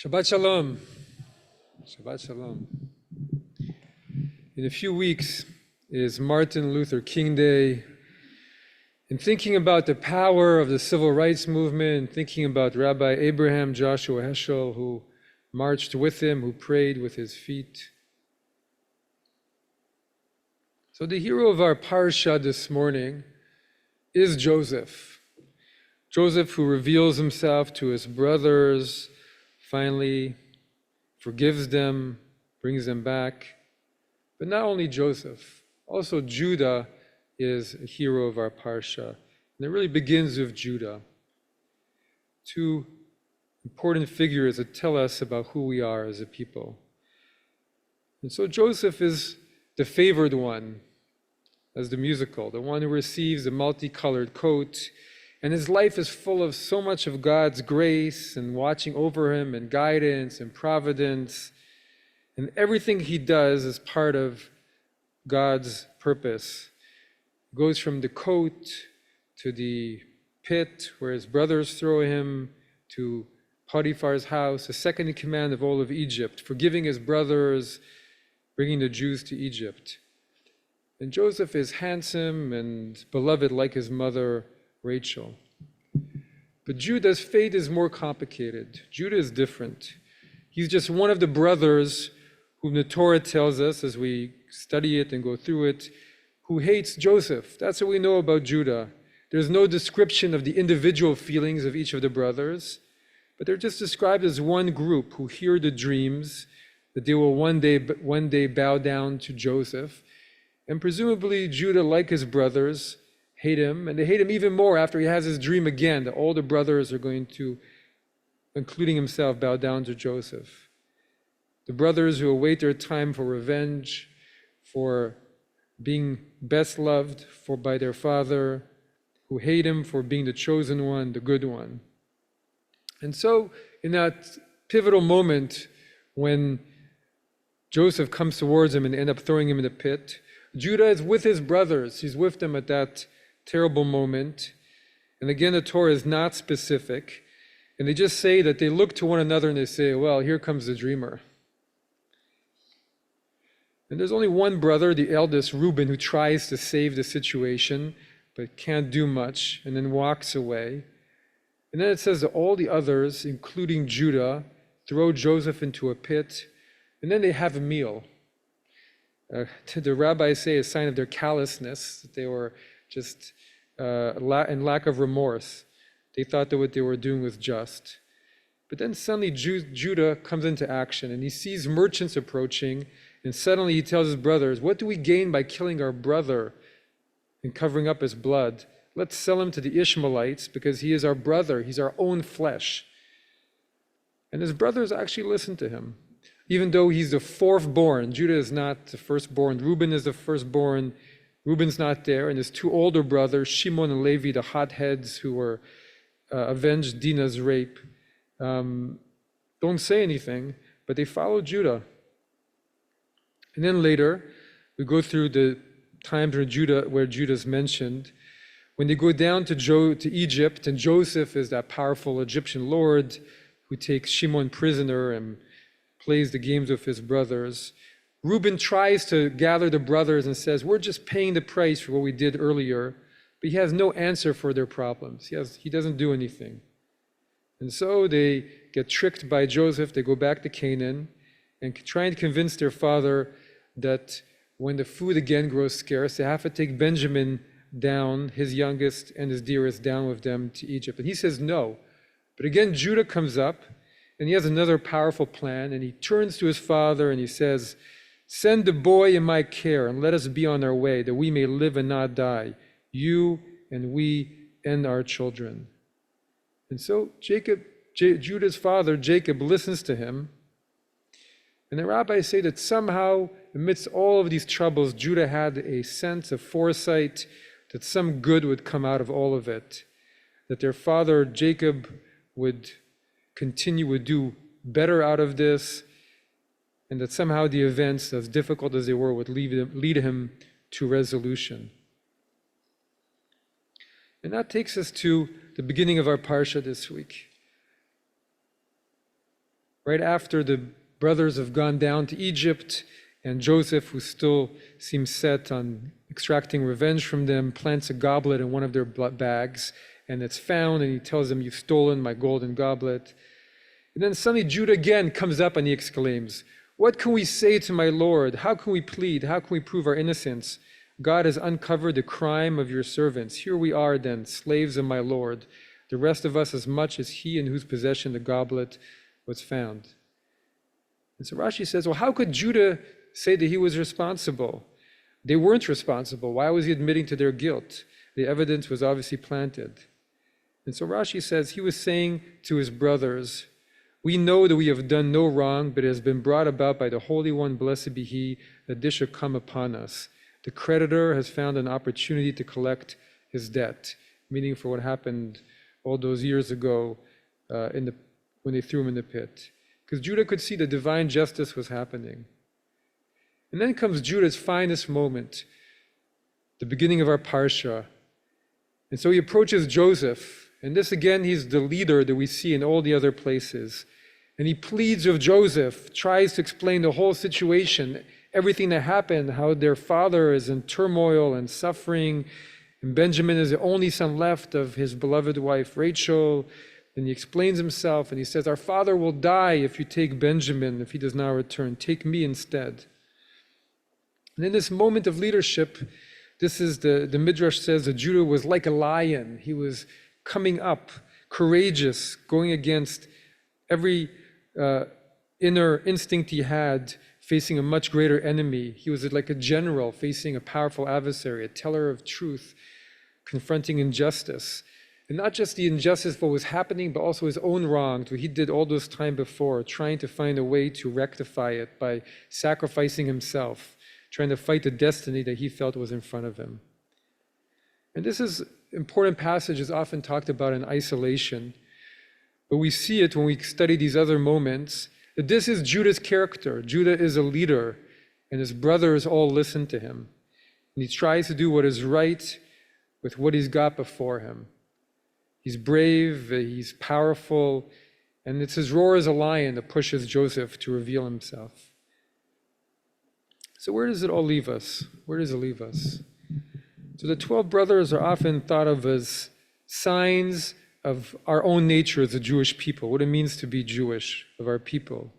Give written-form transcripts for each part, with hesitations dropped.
Shabbat Shalom. Shabbat Shalom. In a few weeks is Martin Luther King Day. In thinking about the power of the civil rights movement, thinking about Rabbi Abraham Joshua Heschel, who marched with him, who prayed with his feet. So the hero of our parsha this morning is Joseph. Joseph, who reveals himself to his brothers, finally forgives them, brings them back. But not only Joseph, also Judah is a hero of our parsha. And it really begins with Judah. Two important figures that tell us about who we are as a people. And so Joseph is the favored one, as the musical, the one who receives the multicolored coat. And his life is full of so much of God's grace and watching over him and guidance and providence. And everything he does is part of God's purpose. It goes from the coat to the pit where his brothers throw him, to Potiphar's house, the second in command of all of Egypt, forgiving his brothers, bringing the Jews to Egypt. And Joseph is handsome and beloved like his mother, Rachel. But Judah's fate is more complicated. Judah is different. He's just one of the brothers whom the Torah tells us, as we study it and go through it, who hates Joseph. That's what we know about Judah. There's no description of the individual feelings of each of the brothers, but they're just described as one group who hear the dreams that they will one day bow down to Joseph. And presumably Judah, like his brothers, hate him, and they hate him even more after he has his dream again, that all the brothers are going to, including himself, bow down to Joseph. The brothers who await their time for revenge, for being best loved by their father, who hate him for being the chosen one, the good one. And so, in that pivotal moment when Joseph comes towards him and end up throwing him in the pit, Judah is with his brothers. He's with them at that terrible moment. And again, the Torah is not specific. And they just say that they look to one another and they say, well, here comes the dreamer. And there's only one brother, the eldest, Reuben, who tries to save the situation, but can't do much, and then walks away. And then it says that all the others, including Judah, throw Joseph into a pit, and then they have a meal. The rabbis say a sign of their callousness, that they were just in lack of remorse. They thought that what they were doing was just. But then suddenly Judah comes into action, and he sees merchants approaching, and suddenly he tells his brothers, what do we gain by killing our brother and covering up his blood? Let's sell him to the Ishmaelites, because he is our brother, he's our own flesh. And his brothers actually listen to him. Even though he's the fourth born, Judah is not the firstborn, Reuben is the firstborn, Reuben's not there, and his two older brothers, Shimon and Levi, the hotheads who were avenged Dinah's rape, don't say anything, but they follow Judah. And then later, we go through the times where Judah's mentioned. When they go down to Egypt, and Joseph is that powerful Egyptian lord who takes Shimon prisoner and plays the games with his brothers. Reuben tries to gather the brothers and says, we're just paying the price for what we did earlier, but he has no answer for their problems. He doesn't do anything. And so they get tricked by Joseph. They go back to Canaan and try and convince their father that when the food again grows scarce, they have to take Benjamin down, his youngest and his dearest, down with them to Egypt. And he says no. But again, Judah comes up, and he has another powerful plan, and he turns to his father and he says, send the boy in my care and let us be on our way, that we may live and not die, you and we and our children. And so Judah's father, Jacob, listens to him. And the rabbis say that somehow, amidst all of these troubles, Judah had a sense of foresight that some good would come out of all of it, that their father, Jacob, would do better out of this, and that somehow the events, as difficult as they were, would lead him to resolution. And that takes us to the beginning of our parsha this week. right after the brothers have gone down to Egypt, and Joseph, who still seems set on extracting revenge from them, plants a goblet in one of their bags, and it's found, and he tells them, "You've stolen my golden goblet." And then suddenly Judah again comes up and he exclaims, "What can we say to my Lord? How can we plead? How can we prove our innocence? God has uncovered the crime of your servants. Here we are then, slaves of my Lord, the rest of us as much as he in whose possession the goblet was found." And so Rashi says, well, how could Judah say that he was responsible? They weren't responsible. Why was he admitting to their guilt? The evidence was obviously planted. And so Rashi says he was saying to his brothers, "We know that we have done no wrong, but it has been brought about by the Holy One, blessed be he, that this should come upon us. The creditor has found an opportunity to collect his debt," meaning for what happened all those years ago when they threw him in the pit. Because Judah could see the divine justice was happening. And then comes Judah's finest moment, the beginning of our parsha. And so he approaches Joseph, and this again, he's the leader that we see in all the other places. And he pleads with Joseph, tries to explain the whole situation, everything that happened, how their father is in turmoil and suffering, and Benjamin is the only son left of his beloved wife Rachel. And he explains himself, and he says, "Our father will die if you take Benjamin, if he does not return. Take me instead." And in this moment of leadership, this is the Midrash says that Judah was like a lion. He was coming up, courageous, going against every inner instinct he had, facing a much greater enemy. He was like a general facing a powerful adversary, a teller of truth, confronting injustice. And not just the injustice of what was happening, but also his own wrongs, what he did all this time before, trying to find a way to rectify it by sacrificing himself, trying to fight the destiny that he felt was in front of him. And this is an important passage, is often talked about in isolation, but we see it when we study these other moments, that this is Judah's character. Judah is a leader, and his brothers all listen to him. And he tries to do what is right with what he's got before him. He's brave, he's powerful, and it's his roar as a lion that pushes Joseph to reveal himself. So where does it all leave us? Where does it leave us? So the 12 brothers are often thought of as signs of our own nature as a Jewish people, what it means to be Jewish, of our people.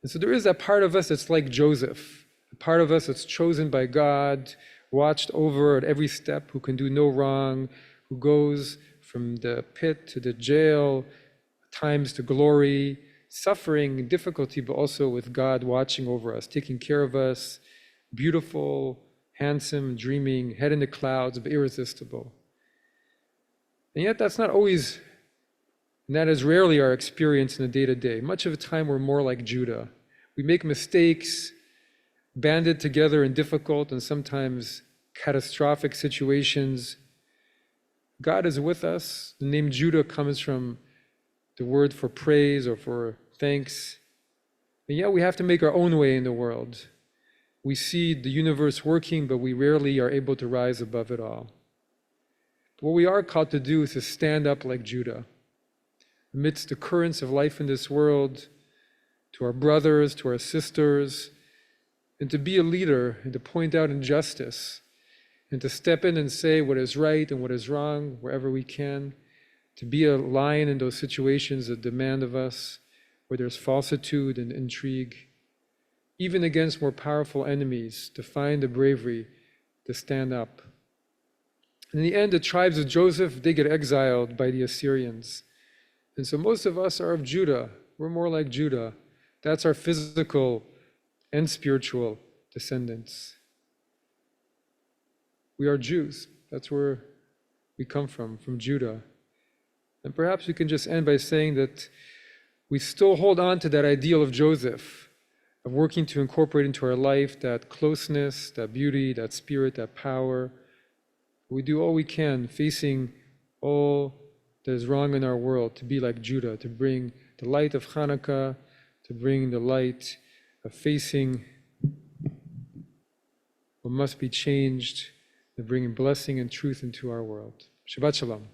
And so there is that part of us that's like Joseph, a part of us that's chosen by God, watched over at every step, who can do no wrong, who goes from the pit to the jail, times to glory, suffering, difficulty, but also with God watching over us, taking care of us, beautiful, handsome, dreaming, head in the clouds, but irresistible. And yet that's not always, and that is rarely our experience in the day-to-day. Much of the time we're more like Judah. We make mistakes, banded together in difficult and sometimes catastrophic situations. God is with us. The name Judah comes from the word for praise or for thanks. And yet we have to make our own way in the world. We see the universe working, but we rarely are able to rise above it all. But what we are called to do is to stand up like Judah, amidst the currents of life in this world, to our brothers, to our sisters, and to be a leader and to point out injustice, and to step in and say what is right and what is wrong wherever we can, to be a lion in those situations that demand of us, where there's falsitude and intrigue, even against more powerful enemies, to find the bravery to stand up. In the end, the tribes of Joseph, they get exiled by the Assyrians. And so most of us are of Judah. We're more like Judah. That's our physical and spiritual descendants. We are Jews. That's where we come from Judah. And perhaps we can just end by saying that we still hold on to that ideal of Joseph, of working to incorporate into our life that closeness, that beauty, that spirit, that power. We do all we can, facing all that is wrong in our world, to be like Judah, to bring the light of Hanukkah, to bring the light of facing what must be changed, to bring blessing and truth into our world. Shabbat Shalom.